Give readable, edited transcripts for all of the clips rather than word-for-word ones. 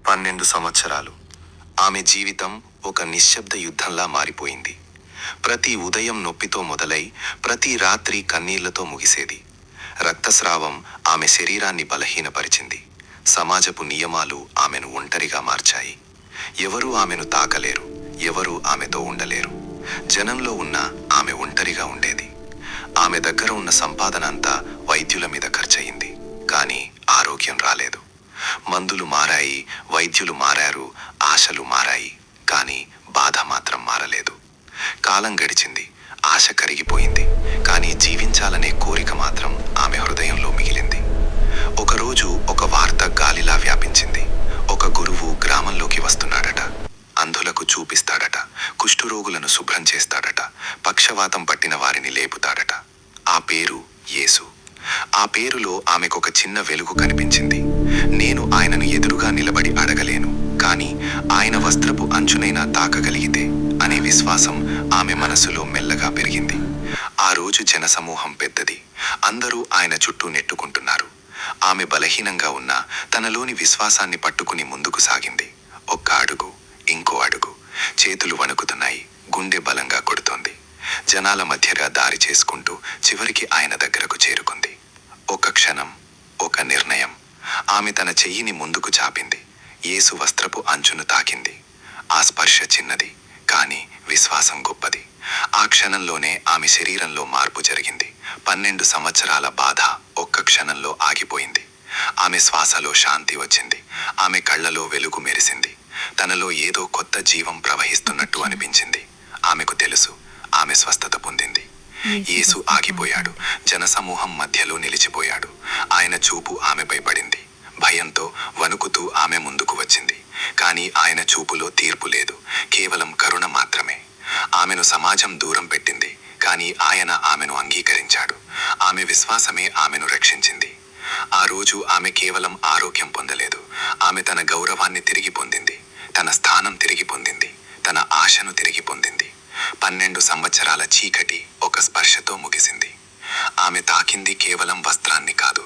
12 సంవత్సరాలు. ఆమె జీవితం ఒక నిశ్శబ్ద యుద్ధంలా మారిపోయింది. ప్రతి ఉదయం నొప్పితో మొదలై ప్రతి రాత్రి కన్నీళ్లతో ముగిసేది. రక్తస్రావం ఆమె శరీరాన్ని బలహీనపరిచింది. సమాజపు నియమాలు ఆమెను ఒంటరిగా మార్చాయి. ఎవరూ ఆమెను తాకలేరు, ఎవరూ ఆమెతో ఉండలేరు. జనంలో ఉన్న ఆమె ఒంటరిగా ఉండేది. ఆమె దగ్గర ఉన్న సంపాదన అంతా వైద్యుల మీద ఖర్చయింది. కానీ ఆరోగ్యం రాలేదు. మందులు మారాయి, వైద్యులు మారారు, ఆశలు మారాయి. కానీ బాధ మాత్రం మారలేదు. కాలం గడిచింది, ఆశ కరిగిపోయింది. కానీ జీవించాలనే కోరిక మాత్రం ఆమె హృదయంలో మిగిలింది. ఒకరోజు ఒక వార్త గాలిలా వ్యాపించింది. ఒక గురువు గ్రామంలోకి వస్తున్నాడట. అంధులకు చూపిస్తాడట, కుష్ఠరోగులను శుభ్రం చేస్తాడట, పక్షవాతం పట్టిన వారిని లేపుతాడట. ఆ పేరు యేసు. ఆ పేరులో ఆమెకొక చిన్న వెలుగు కనిపించింది. నేను ఆయనను ఎదురుగా నిలబడి అడగలేను, కానీ ఆయన వస్త్రపు అంచునైనా తాకగలిగితే అనే విశ్వాసం ఆమె మనసులో మెల్లగా పెరిగింది. ఆ రోజు జనసమూహం పెద్దది. అందరూ ఆయన చుట్టూ నెట్టుకుంటున్నారు. ఆమె బలహీనంగా ఉన్న తనలోని విశ్వాసాన్ని పట్టుకుని ముందుకు సాగింది. ఒక్క అడుగు, ఇంకో అడుగు. చేతులు వణుకుతున్నాయి, గుండె బలంగా కొడుతోంది. జనాల మధ్యగా దారి చేసుకుంటూ చివరికి ఆయన దగ్గరకు చేరుకుంది. ఒక క్షణం, ఒక నిర్ణయం. ఆమె తన చెయ్యిని ముందుకు చాపింది. యేసు వస్త్రపు అంచును తాకింది. ఆ స్పర్శ చిన్నది, కానీ విశ్వాసం గొప్పది. ఆ క్షణంలోనే ఆమె శరీరంలో మార్పు జరిగింది. 12 సంవత్సరాల బాధ ఒక్క క్షణంలో ఆగిపోయింది. ఆమె శ్వాసలో శాంతి వచ్చింది. ఆమె కళ్ళలో వెలుగు మెరిసింది. తనలో ఏదో కొత్త జీవం ప్రవహిస్తున్నట్టు అనిపించింది. ఆమెకు తెలుసు, ఆమె స్వస్థత పొందింది. యేసు ఆగిపోయాడు. జనసమూహం మధ్యలో నిలిచిపోయాడు. ఆయన చూపు ఆమెపై పడింది. భయంతో వణుకుతూ ఆమె ముందుకు వచ్చింది. కానీ ఆయన చూపులో తీర్పు లేదు, కేవలం కరుణ మాత్రమే. ఆమెను సమాజం దూరం పెట్టింది, కానీ ఆయన ఆమెను అంగీకరించాడు. ఆమె విశ్వాసమే ఆమెను రక్షించింది. ఆ రోజు ఆమె కేవలం ఆరోగ్యం పొందలేదు, ఆమె తన గౌరవాన్ని తిరిగి పొందింది, తన స్థానం తిరిగి పొందింది, తన ఆశను తిరిగి పొందింది. 12 సంవత్సరాల చీకటి ఒక స్పర్శతో ముగిసింది. ఆమె తాకింది కేవలం వస్త్రాన్ని కాదు,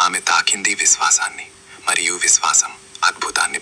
ఆమె తాకింది విశ్వాసాన్ని. మరియు విశ్వాసం అద్భుతాన్ని